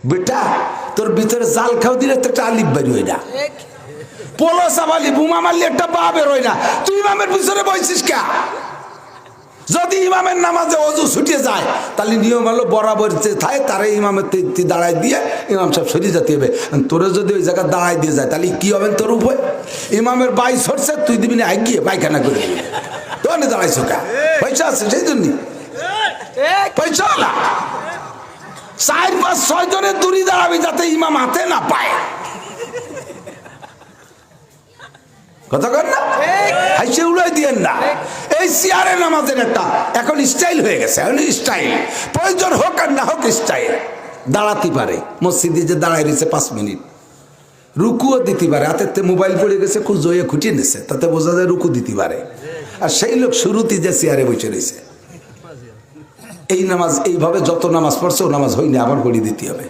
বেটা তোর ভিতরে জাল খাও দিলে তো একটা আলিফ বের হয় না, পোলো চাবালি বুমা মারলি একটা পা বের হয় না। তুই ইমামের পিছনে বসছিস কে? যদি ইমামের নামাজে অজু ছুটে যায় তাহলে নিয়ম হলো বরাবর যে থাকে তারে ইমামের দাঁড়ায় দিয়ে ইমাম সাহেব সরিয়ে যেতে হবে। তোরে যদি ওই জায়গায় দাঁড়ায় দিয়ে যায় তাহলে কি হবেন তোর উপায়? ইমামের বাই সরছে তুই দিবি না গিয়ে পায়খানা করে দিবি, তো দাঁড়াইছো কা? পয়সা আছে সেই জন্যই পয়সা না। 4-5-6 জনের দূরে দাঁড়াবি যাতে ইমাম হাতে না পায়, কথা কর না? হাইসে উড়াই দিয়েন না। এই চেয়ারে নামাজের একটা এখন স্টাইল হয়ে গেছে, এখন স্টাইল প্রয়োজন হোক আর না হোক স্টাইল। দাঁড়াতে পারে মসজিদে যে দাঁড়ায় রয়েছে 5 মিনিট, রুকুও দিতে পারে, হাতের মোবাইল পড়ে গেছে জয়ে খুঁটিয়ে নিছে, তাতে বোঝা যায় রুকু দিতে পারে। আর সেই লোক শুরুতে যে চেয়ারে বসে রয়েছে। এই নামাজ এইভাবে যত নামাজ পড়ছে ও নামাজ হয়নি, আবার পড়িয়ে দিতে হবে।